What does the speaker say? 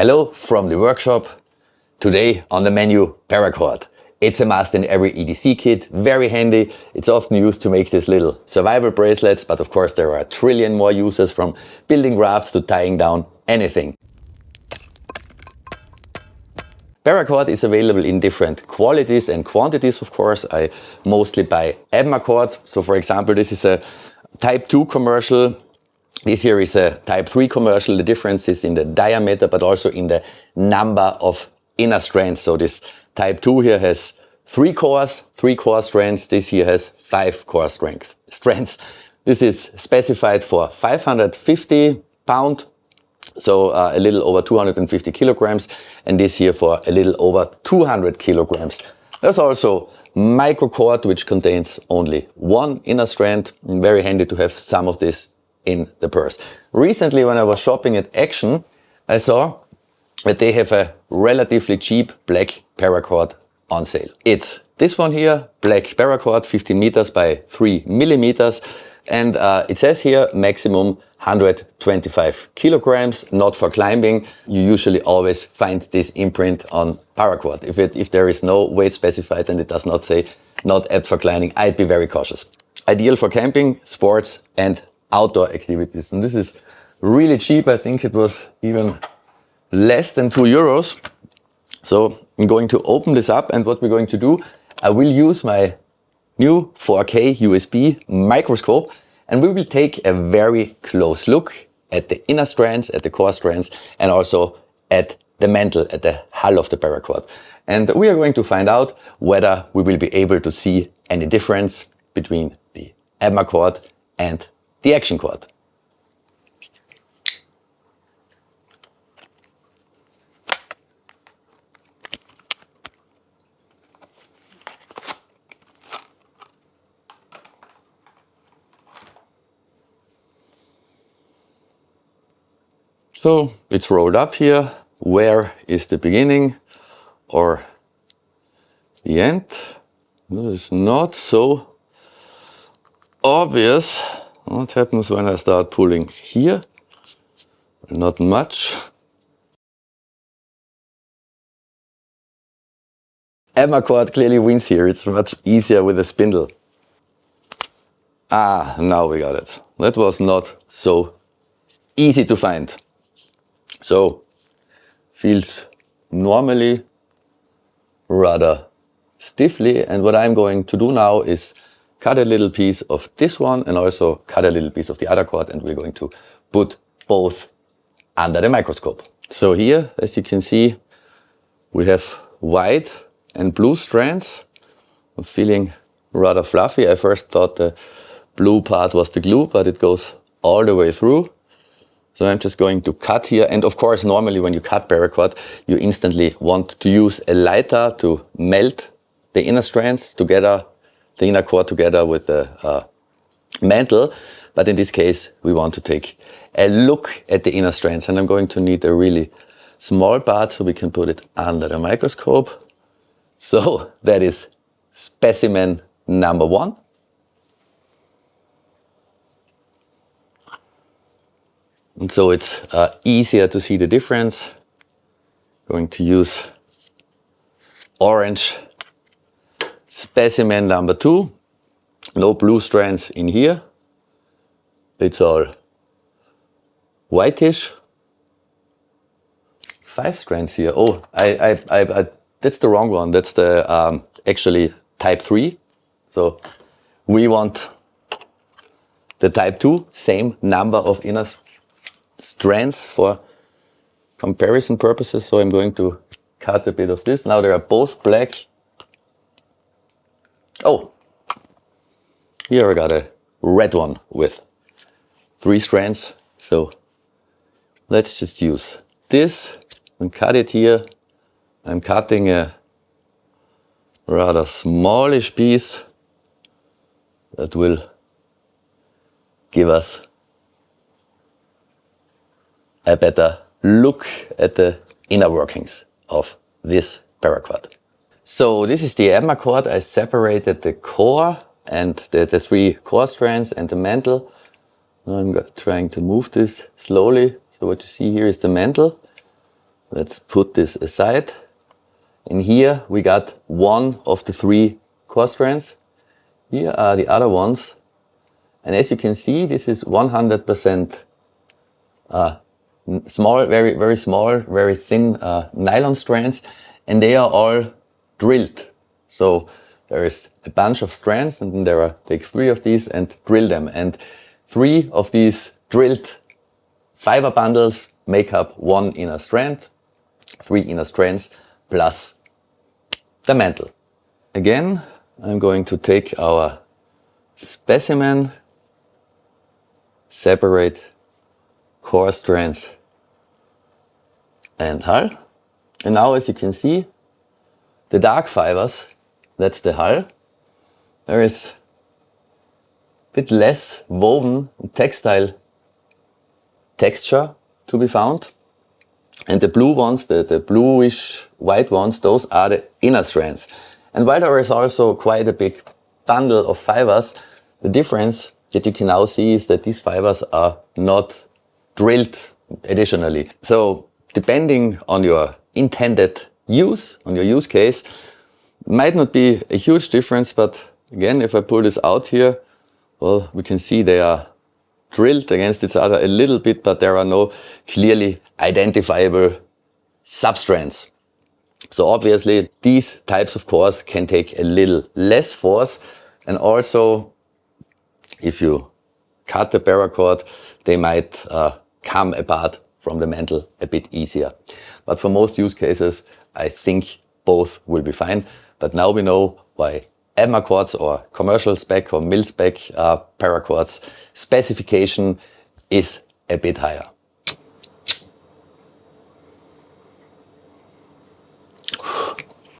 Hello from the workshop. Today on the menu, Paracord. It's a must in every EDC kit, very handy. It's often used to make these little survival bracelets, but of course there are a trillion more uses, from building rafts to tying down anything. Paracord is available in different qualities and quantities, of course. I mostly buy cord. So for example, this is a Type 2 commercial. This here is a Type 3 commercial. The difference is in the diameter, but also in the number of inner strands. So this Type 2 here has 3 core strands. This here has 5 core strands. This is specified for 550 pound, so a little over 250 kilograms, and this here for a little over 200 kilograms. There's also Microscope, which contains only 1 inner strand. Very handy to have some of this in the purse. Recently, when I was shopping at Action, I saw that they have a relatively cheap black paracord on sale. It's this one here, black paracord, 15 meters by 3 millimeters. And it says here maximum 125 kilograms, not for climbing. You usually always find this imprint on paracord. If there is no weight specified and it does not say not apt for climbing, I'd be very cautious. Ideal for camping, sports and outdoor activities. And this is really cheap. I think it was even less than 2 euros. So I'm going to open this up, and what we're going to do, I will use my new 4K USB microscope, and we will take a very close look at the inner strands, at the core strands, and also at the mantle, at the hull of the paracord. And we are going to find out whether we will be able to see any difference between the cord and the Action cord. So it's rolled up here. Where is the beginning or the end? This is not so obvious. What happens when I start pulling here? Not much. Cord clearly wins here. It's much easier with a spindle. Ah, now we got it. That was not so easy to find. So, feels normally rather stiffly, and what I'm going to do now is cut a little piece of this one and also cut a little piece of the other cord, and we're going to put both under the microscope. So here, as you can see, we have white and blue strands. I'm feeling rather fluffy. I first thought the blue part was the glue, but it goes all the way through. So I'm just going to cut here, and of course normally when you cut paracord you instantly want to use a lighter to melt the inner strands together, the inner core together with the mantle. But in this case we want to take a look at the inner strands, and I'm going to need a really small part so we can put it under the microscope. So that is specimen number 1. And so it's easier to see the difference. Going to use orange specimen number 2. No blue strands in here. It's all whitish. 5 strands here. Oh, that's the wrong one. That's the actually Type 3. So we want the Type 2, same number of inner strands for comparison purposes. So I'm going to cut a bit of this. Now they are both black. Oh, here I got a red one with 3 strands. So let's just use this and cut it here. I'm cutting a rather smallish piece that will give us a better look at the inner workings of this paracord. So this is the cord. I separated the core and the 3 core strands and the mantle. Now I'm trying to move this slowly. So what you see here is the mantle. Let's put this aside. And here we got one of the 3 core strands. Here are the other ones. And as you can see, this is 100% small, very, very small, very thin nylon strands. And they are all drilled. So there is a bunch of strands, and then take 3 of these and drill them. And 3 of these drilled fiber bundles make up 1 inner strand, 3 inner strands plus the mantle. Again, I'm going to take our specimen, separate core strands and hull. And now, as you can see, the dark fibers, that's the hull. There is a bit less woven textile texture to be found. And the blue ones, the bluish white ones, those are the inner strands. And while there is also quite a big bundle of fibers, the difference that you can now see is that these fibers are not drilled additionally. So depending on your intended use, on your use case, might not be a huge difference, but again, if I pull this out here, well, we can see they are drilled against each other a little bit, but there are no clearly identifiable substrands. So obviously these types of cores can take a little less force, and also if you cut the paracord, they might come apart from the mantle a bit easier. But for most use cases, I think both will be fine. But now we know why Microscopic or commercial spec or mil spec paracords specification is a bit higher.